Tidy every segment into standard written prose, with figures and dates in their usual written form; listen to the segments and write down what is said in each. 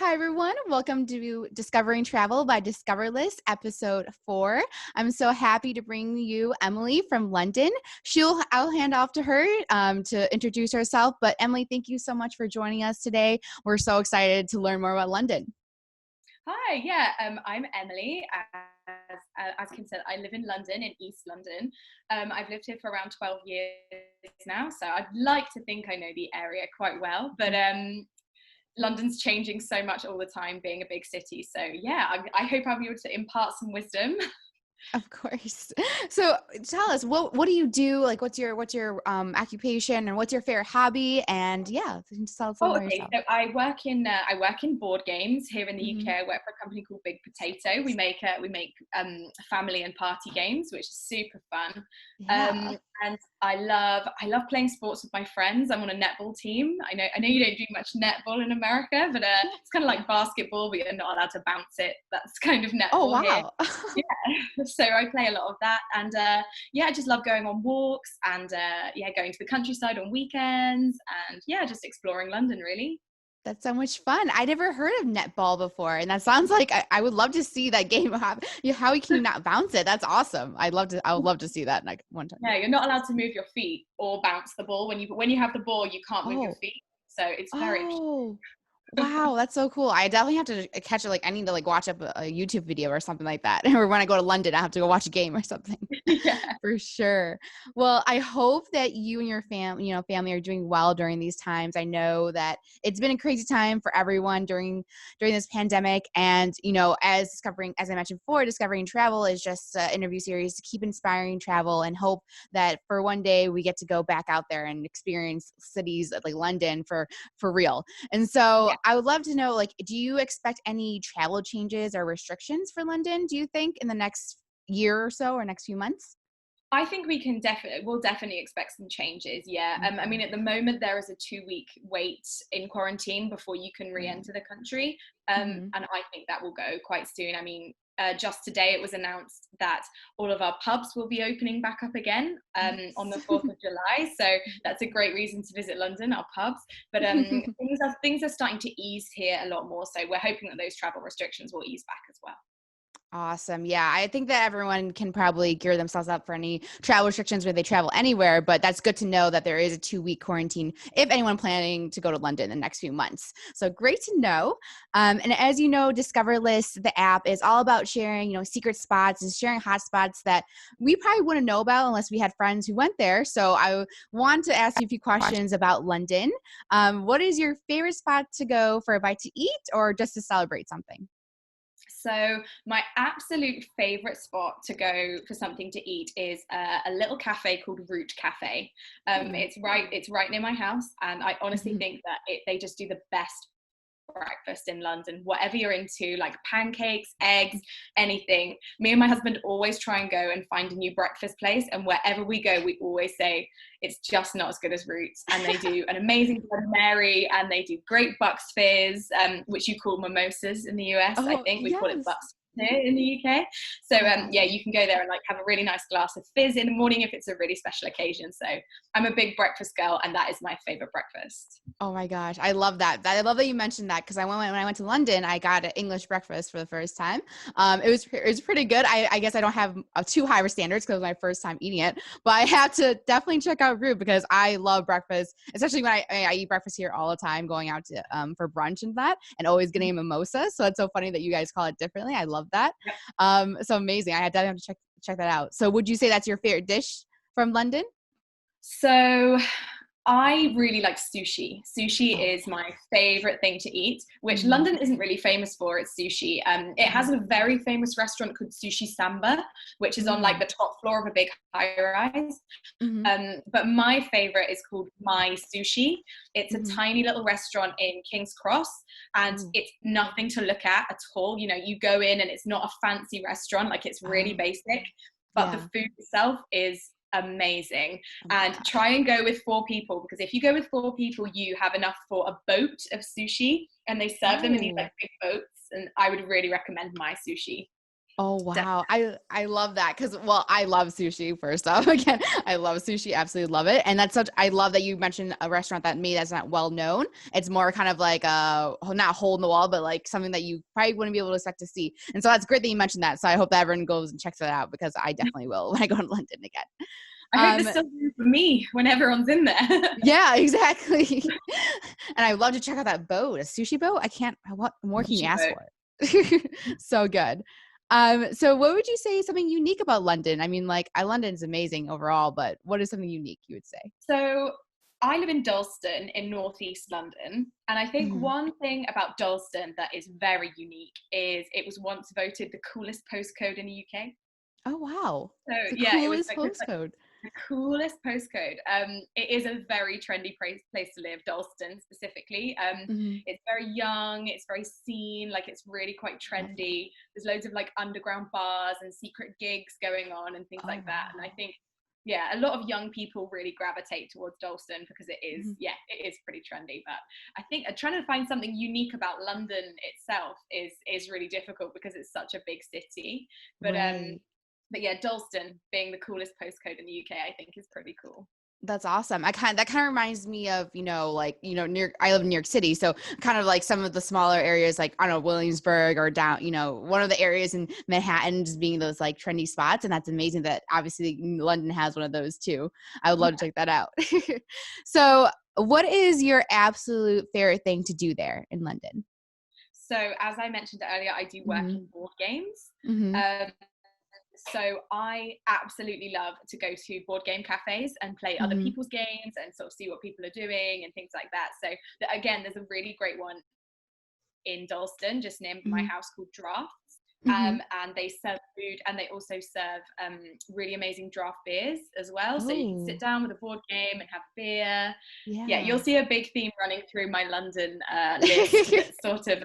Hi, everyone. Welcome to Discovering Travel by Discoverless, episode 4. I'm so happy to bring you Emily from London. I'll hand off to her to introduce herself. But Emily, thank you so much for joining us today. We're so excited to learn more about London. Hi, I'm Emily. As Kim said, I live in London, in East London. I've lived here for around 12 years now, so I'd like to think I know the area quite well. But London's changing so much all the time, being a big city. So yeah, I hope I'll be able to impart some wisdom. Of course. So tell us, what do you do? Like, what's your occupation, and what's your favorite hobby? And yeah, just tell us a little more Okay. yourself. So I work in board games here in the Mm-hmm. UK. I work for a company called Big Potato. We make family and party games, which is super fun. Yeah. And I love playing sports with my friends. I'm on a netball team. I know you don't do much netball in America, but it's kind of like basketball, but you're not allowed to bounce it. That's kind of Oh, netball here. wow. Yeah. So I play a lot of that, and I just love going on walks and going to the countryside on weekends, and just exploring London really. That's so much fun. I never heard of netball before, and that sounds like I would love to see that game. How can you not bounce it? That's awesome. I would love to see that like one time. Yeah, you're not allowed to move your feet or bounce the ball. When you have the ball, you can't move your Oh, feet. So it's very interesting. oh, wow, that's so cool. I definitely have to catch it. Like, I need to like watch up a YouTube video or something like that. Or when I go to London, I have to go watch a game or something. Yeah. For sure. Well, I hope that you and your family are doing well during these times. I know that it's been a crazy time for everyone during this pandemic. And, as I mentioned before, Discovering Travel is just an interview series to keep inspiring travel and hope that for one day we get to go back out there and experience cities like London for real. And so I would love to know, like, do you expect any travel changes or restrictions for London, do you think, in the next year or so or next few months? I think we'll definitely expect some changes. Yeah. I mean, Mhm. at the moment, there is a 2-week wait in quarantine before you can Right. re-enter the country. Mhm. And I think that will go quite soon. I mean, just today it was announced that all of our pubs will be opening back up again on Yes. the 4th of July. So that's a great reason to visit London, our pubs. But things are starting to ease here a lot more. So we're hoping that those travel restrictions will ease back as well. Awesome. Yeah, I think that everyone can probably gear themselves up for any travel restrictions where they travel anywhere, but that's good to know that there is a 2-week quarantine if anyone planning to go to London in the next few months. So great to know. And as you know, Discoverless, the app, is all about sharing, secret spots and sharing hot spots that we probably wouldn't know about unless we had friends who went there. So I want to ask you a few questions about London. What is your favorite spot to go for a bite to eat or just to celebrate something? So my absolute favorite spot to go for something to eat is a little cafe called Root Cafe. Ooh. It's right near my house, and I honestly think that they just do the best breakfast in London, whatever you're into, like pancakes, eggs, anything. Me and my husband always try and go and find a new breakfast place, and wherever we go, we always say it's just not as good as Roots. And they do an amazing Bloody Mary, and they do great Bucks Fizz, which you call mimosas in the US. I Oh, think we call it yes. Bucks here in the UK. So Oh, wow. you can go there and like have a really nice glass of fizz in the morning if it's a really special occasion. So I'm a big breakfast girl, and that is my favorite breakfast. Oh my gosh, I love that. I love that you mentioned that because when I went to London, I got an English breakfast for the first time. It was pretty good. I guess I don't have too high of standards because it was my first time eating it, but I have to definitely check out Root because I love breakfast, especially when I eat breakfast here all the time, going out to for brunch and that, and always getting a mimosa. So it's so funny that you guys call it differently. I love that. So amazing. I definitely have to check that out. So would you say that's your favorite dish from London? So I really like sushi. Oh Sushi is yeah. my favorite thing to eat, which Hmm. London isn't really famous for. It's sushi. It has a very famous restaurant called Sushi Samba, which is on like Mm-hmm. the top floor of a big high rise. Hmm. But my favorite is called My Sushi. It's a Hmm. tiny little restaurant in King's Cross, and Ooh. it's nothing to look at all. You know, you go in and it's not a fancy restaurant, like it's really Oh basic, but the yeah. food itself is amazing. Oh my And gosh. try and go with 4 people, because if you go with 4 people, you have enough for a boat of sushi, and they serve them in these Oh. like big boats. And I would really recommend My Sushi. Oh, wow. I love that because, well, I love sushi first off. Again, I love sushi, absolutely love it. And that's such, I love that you mentioned a restaurant that maybe that's not well known. It's more kind of like a, not hole in the wall, but like something that you probably wouldn't be able to expect to see. And so that's great that you mentioned that. So I hope that everyone goes and checks that out because I definitely will when I go to London again. I hope there's still room for me when everyone's in there. Yeah, exactly. And I love to check out that boat, a sushi boat. What more can you ask for? So good. So what would you say is something unique about London? I mean, like, London's amazing overall, but what is something unique you would say? So I live in Dalston in northeast London. And I think Mhm. one thing about Dalston that is very unique is it was once voted the coolest postcode in the UK. Oh, wow. So The yeah, it was coolest like this like postcode. the coolest postcode. It is a very trendy place to live, Dalston specifically. Mhm. It's very young, it's very seen, like it's really quite Love that. trendy. There's loads of like underground bars and secret gigs going on and things Oh, like that. And I wow. think, yeah, a lot of young people really gravitate towards Dalston because it is, Mhm. yeah, it is pretty trendy. But I think trying to find something unique about London itself is really difficult because it's such a big city. But Right. yeah, Dalston being the coolest postcode in the UK, I think is pretty cool. That's awesome. That kind of reminds me of, like, I live in New York City. So kind of like some of the smaller areas, like, I don't know, Williamsburg or down, one of the areas in Manhattan just being those like trendy spots. And that's amazing that obviously London has one of those too. I would love to check that out. So what is your absolute favorite thing to do there in London? So as I mentioned earlier, I do work Hmm. in board games. Hmm. Um, so I absolutely love to go to board game cafes and play other Hmm. people's games and sort of see what people are doing and things like that. So again, there's a really great one in Dalston, just near my Hmm. house, called Drafts. Hmm. And they serve food and they also serve really amazing draft beers as well. So you can sit Oh, down with a board game and have beer. Yeah, you'll yeah. see a big theme running through my London list that's sort of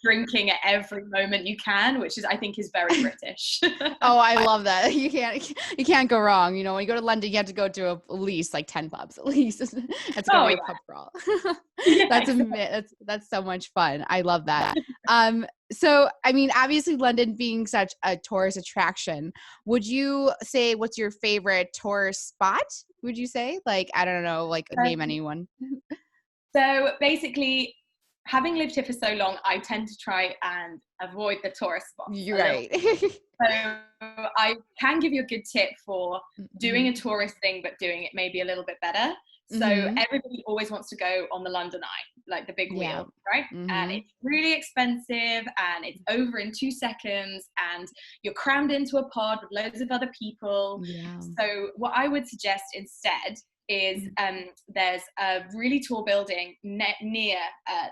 drinking at every moment you can, which is I think is very British. Oh, I love that. You can't go wrong. When you go to London, you have to go to at least like 10 pubs at least. It's gonna Oh be yeah, a pub crawl. yeah, That's exactly. that's so much fun. I love that. So I mean, obviously London being such a tourist attraction, would you say what's your favorite tourist spot? Would you say? Like, I don't know, like name anyone. So basically, having lived here for so long, I tend to try and avoid the tourist spots You're a little. right. So I can give you a good tip for doing Hmm. a tourist thing, but doing it maybe a little bit better. So Hmm. everybody always wants to go on the London Eye, like the big Yeah. wheel, right? And Hmm. it's really expensive and it's over in 2 seconds and you're crammed into a pod with loads of other people. Yeah. So what I would suggest instead is Mhm. there's a really tall building near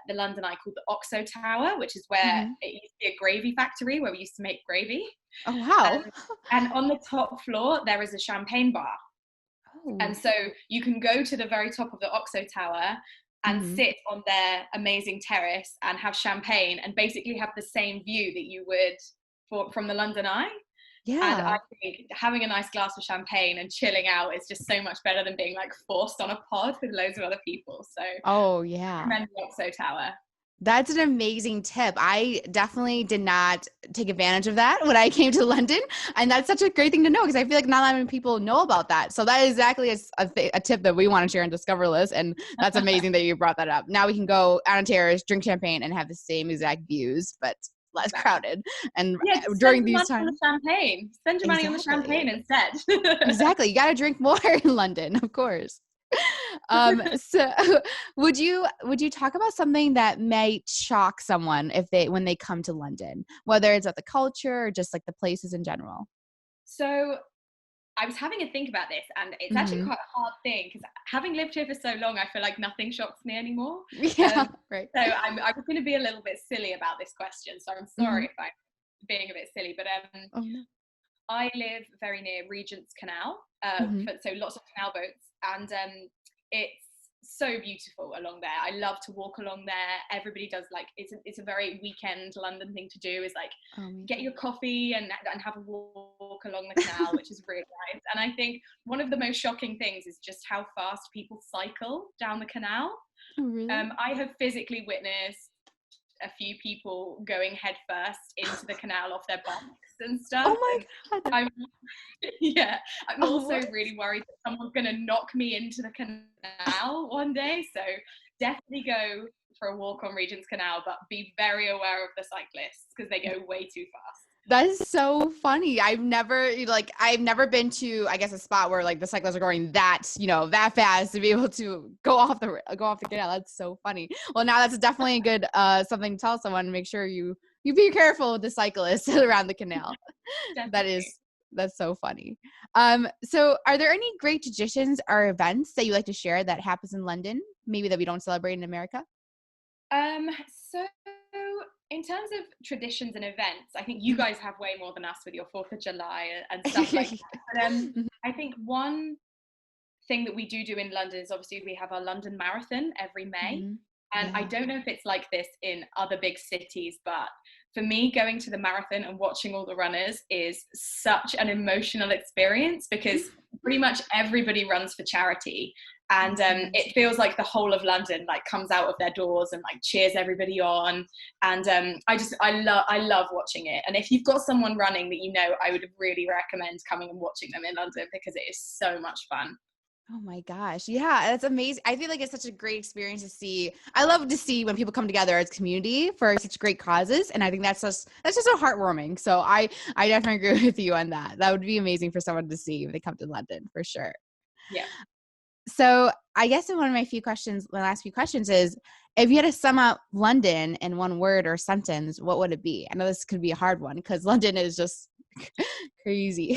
the London Eye called the Oxo Tower, which is where Mhm. it used to be a gravy factory where we used to make gravy. Oh, wow. And on the top floor, there is a champagne bar. And Oh. so you can go to the very top of the Oxo Tower and Mhm. sit on their amazing terrace and have champagne and basically have the same view that you would from the London Eye. And I Yeah. think having a nice glass of champagne and chilling out is just so much better than being like forced on a pod with loads of other people. So Oh, I yeah. recommend the Oxo Tower. That's an amazing tip. I definitely did not take advantage of that when I came to London, and that's such a great thing to know because I feel like not that many people know about that. So that is exactly a tip that we want to share on Discoverless, and that's amazing that you brought that up. Now we can go on a terrace, drink champagne, and have the same exact views, but less Exactly. crowded. And Yeah, just spend during your these money on the times, champagne. Spend your money on the exactly. champagne instead. Exactly. You got to drink more in London, of course. So would you talk about something that might shock someone when they come to London, whether it's at the culture or just like the places in general? So I was having a think about this, and it's actually Hmm. quite a hard thing because having lived here for so long, I feel like nothing shocks me anymore. Yeah, Um, right. so I was going to be a little bit silly about this question, so I'm sorry Hmm. if I'm being a bit silly, but Oh no. I live very near Regents Canal, Hmm. so lots of canal boats, and it's so beautiful along there. I love to walk along there. Everybody does like it's a very weekend London thing to do is like Oh, get amazing. your coffee and have a walk along the canal, which is really nice. And I think one of the most shocking things is just how fast people cycle down the canal. Oh, really? I have physically witnessed a few people going head first into the canal off their bikes and stuff. Oh my And God. I'm yeah, I'm Oh, also what? really worried that someone's going to knock me into the canal one day. So definitely go for a walk on Regents Canal, but be very aware of the cyclists because they go way too fast. That is so funny. I've never been to, I guess, a spot where like the cyclists are going that, that fast to be able to go off the canal. That's so funny. Well, now that's definitely a good something to tell someone. Make sure you be careful with the cyclists around the canal. Definitely. That's so funny. So are there any great traditions or events that you like to share that happens in London, maybe that we don't celebrate in America? So in terms of traditions and events, I think you guys have way more than us with your 4th of July and stuff like that. But I think one thing that we do in London is obviously we have our London Marathon every May. Mhm. And I Yeah. don't know if it's like this in other big cities, but for me, going to the marathon and watching all the runners is such an emotional experience because pretty much everybody runs for charity. And it feels like the whole of London like comes out of their doors and like cheers everybody on. And I love watching it. And if you've got someone running that I would really recommend coming and watching them in London because it is so much fun. Oh my gosh. Yeah, that's amazing. I feel like it's such a great experience to see. I love to see when people come together as community for such great causes. And I think that's just so heartwarming. So I definitely agree with you on that. That would be amazing for someone to see if they come to London for sure. Yeah. So I guess my last few questions is, if you had to sum up London in one word or sentence, what would it be? I know this could be a hard one because London is just crazy.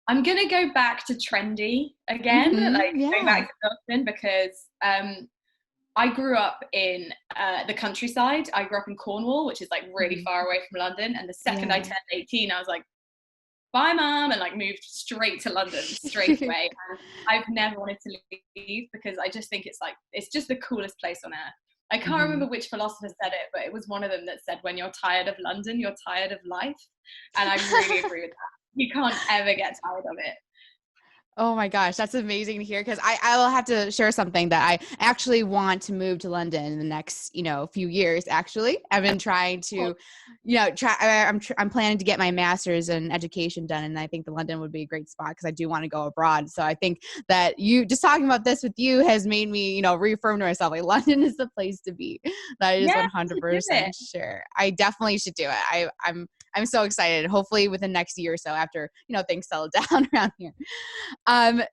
I'm gonna go back to trendy again, like going Yeah. back to Boston because I grew up in the countryside. I grew up in Cornwall, which is like really Mhm. far away from London. And the second I Yeah. turned 18, I was like, bye, mom, and like moved straight to London straight away. And I've never wanted to leave because I just think it's just the coolest place on earth. I can't remember Mhm. which philosopher said it, but it was one of them that said, when you're tired of London, you're tired of life. And I really agree with that. You can't ever get tired of it. Oh my gosh, that's amazing to hear because I will have to share something that I actually want to move to London in the next, few years, actually. I've been trying to, I'm planning to get my master's in education done, and I think the London would be a great spot because I do want to go abroad. So I think that you just talking about this with you has made me, reaffirm to myself, like London is the place to be. That is Yeah, you do it. 100% sure. I definitely should do it. I'm so excited. Hopefully within the next year or so after, things settle down around here.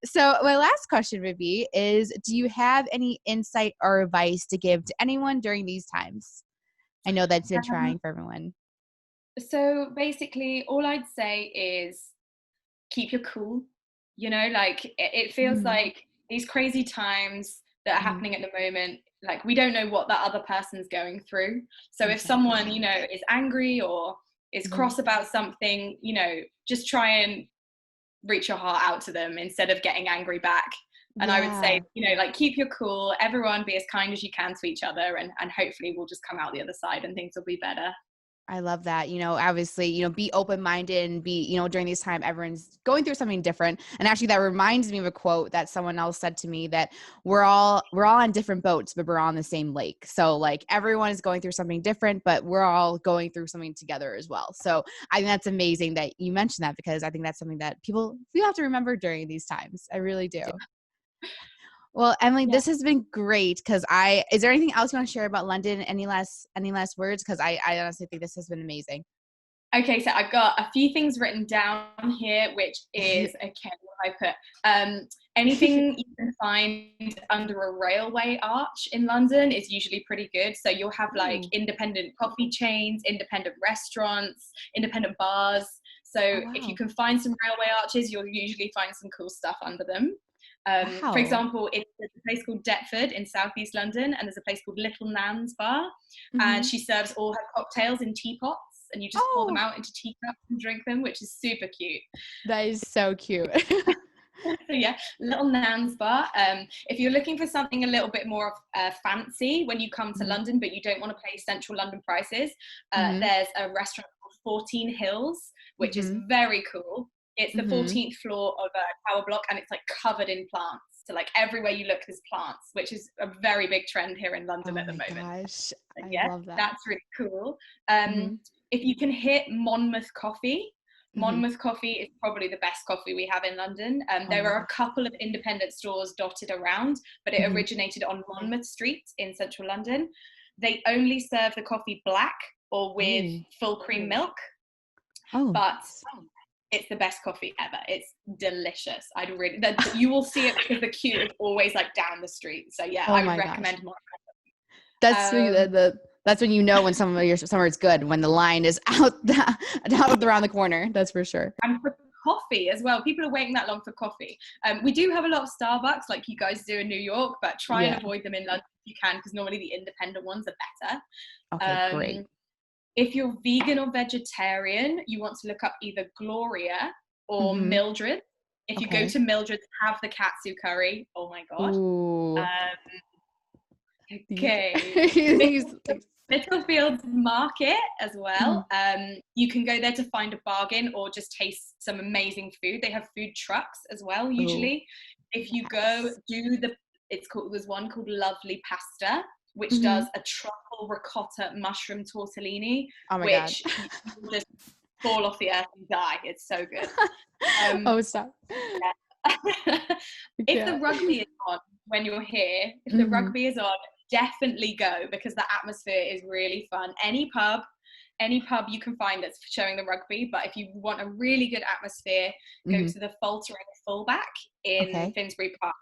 So my last question would be is, do you have any insight or advice to give to anyone during these times? I know that's been Um, trying for everyone. so basically, all I'd say is keep your cool. Like it feels Mhm, like these crazy times that are mhm. happening at the moment, like we don't know what that other person's going through. So if someone, Exactly. is angry or is Mhm. cross about something, just try and reach your heart out to them instead of getting angry back. And I would say, Yeah. like keep your cool, everyone be as kind as you can to each other, and hopefully we'll just come out the other side and things will be better. I love that. Obviously, be open-minded and be, during this time, everyone's going through something different. And actually that reminds me of a quote that someone else said to me that we're all on different boats, but we're all on the same lake. So like everyone is going through something different, but we're all going through something together as well. So I think that's amazing that you mentioned that because I think that's something that we have to remember during these times. I really do. Well, Emily, Yeah. this has been great because is there anything else you want to share about London? Any last words? Because I honestly think this has been amazing. Okay, so I've got a few things written down here, which is okay. What I put anything you can find under a railway arch in London is usually pretty good. So you'll have like Ooh. independent coffee chains, independent restaurants, independent bars. So Oh, if you wow. can find some railway arches, you'll usually find some cool stuff under them. For Wow. example, there's a place called Deptford in southeast London, and there's a place called Little Nan's Bar, and Mhm. she serves all her cocktails in teapots, and you just pour them Oh, out into teacups and drink them, which is super cute. that is so cute. So yeah, Little Nan's Bar. If you're looking for something a little bit more fancy when you come to Mhm. London, but you don't want to pay central London prices, Mhm. there's a restaurant called 14 Hills, which is Mhm. very cool. It's the Mhm. 14th floor of a tower block, and it's like covered in plants. So like everywhere you look, there's plants, which is a very big trend here in Oh London at the my moment. gosh. So, I yeah, love that. that's really cool. Mm-hmm. If you can hit Monmouth Coffee, Mm-hmm. Monmouth Coffee is probably the best coffee we have in London. Oh There my are a gosh. couple of independent stores dotted around, but it Mm-hmm. originated on Monmouth Street in central London. They only serve the coffee black or with Oh. full cream milk, Oh, but nice. it's the best coffee ever. It's delicious. You will see it because the queue is always like down the street. So yeah, Oh I would my gosh. recommend more. That's Um, that's when you know when somewhere is good, when the line is out around the corner. That's for sure. and for coffee as well, people are waiting that long for coffee. We do have a lot of Starbucks like you guys do in New York, but try and Yeah. avoid them in London if you can, because normally the independent ones are better. Okay, great. If you're vegan or vegetarian, you want to look up either Gloria or Mm-hmm. Mildred. If you go Okay. to Mildred's, have the katsu curry. Oh my god. Ooh. Um, These, okay. these things. Littlefields Market as Mhm. well. You can go there to find a bargain or just taste some amazing food. They have food trucks as well, Oh, usually. If you go, yes. there's one called Lovely Pasta, which does Mm-hmm. a truffle ricotta mushroom tortellini, Oh my God. which you will just fall off the earth and die. It's so good. Um, Oh, stop. yeah. I If the can't. rugby is on when you're here, if the Mm-hmm. rugby is on, definitely go because the atmosphere is really fun. Any pub you can find that's showing the rugby, but if you want a really good atmosphere, go Mm-hmm. to the Faltering Fullback in Okay. Finsbury Park.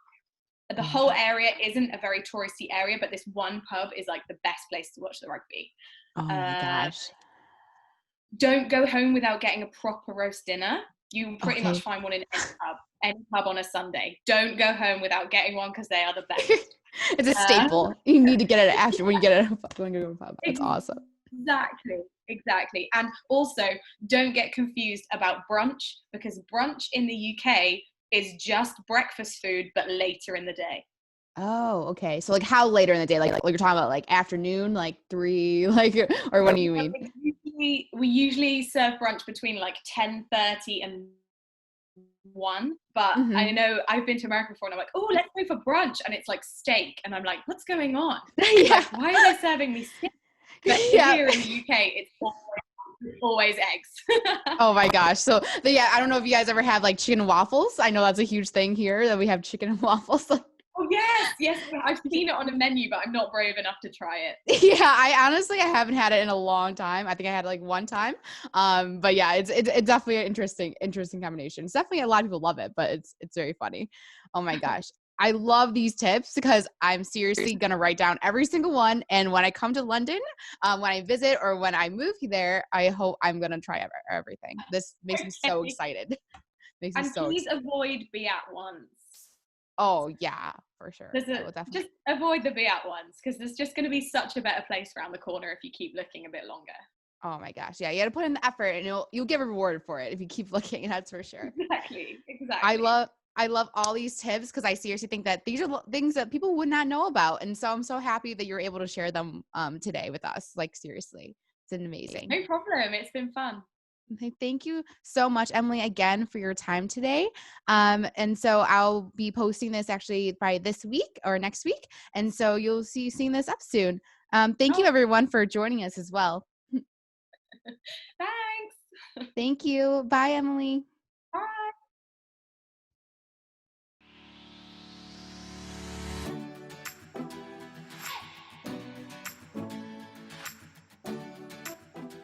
The Oh my whole God. area isn't a very touristy area, but this one pub is like the best place to watch the rugby. Oh my Uh, gosh. don't go home without getting a proper roast dinner. You pretty much Okay. find one in any pub on a Sunday. Don't go home without getting one because they are the best. It's a Uh, staple. You need to get it after when you get it when you go to a pub. That's awesome. exactly. And also, don't get confused about brunch because brunch in the UK is just breakfast food, but later in the day. Oh, okay. So like how later in the day? Like you're talking about like afternoon, like 3, like or what do you mean? We usually serve brunch between like 10:30 and 1, but I Mm-hmm. know I've been to America before and I'm like, oh, let's go for brunch, and it's like steak, and I'm like, what's going on? Yeah. Like, why are they serving me steak? But Yeah. here in the UK, it's always eggs. Oh my gosh. So yeah, I don't know if you guys ever have like chicken and waffles. I know that's a huge thing here that we have chicken and waffles. Oh yes, I've seen it on a menu, but I'm not brave enough to try it. Yeah, I haven't had it in a long time. I think I had it like one time. But yeah, it's definitely an interesting combination. It's definitely a lot of people love it, but it's very funny. Oh my gosh. I love these tips because I'm seriously gonna write down every single one. And when I come to London, when I visit or when I move there, I hope I'm gonna try everything. This makes me so Okay. excited. Makes me And so please excited. avoid be at once. Oh yeah, for sure. I will definitely. Just avoid the be at once because there's just going to be such a better place around the corner if you keep looking a bit longer. Oh my gosh. Yeah, you got to put in the effort and you'll get rewarded for it if you keep looking, that's for sure. I Exactly. love I love all these tips because I seriously think that these are things that people would not know about. And so I'm so happy that you're able to share them today with us. Like seriously. It's been amazing. No problem. It's been fun. Okay, thank you so much, Emily, again for your time today. And so I'll be posting this actually by this week or next week. And so you'll see seeing this up soon. Thank you Oh, everyone for joining us as well. thanks. Thank you. Bye, Emily.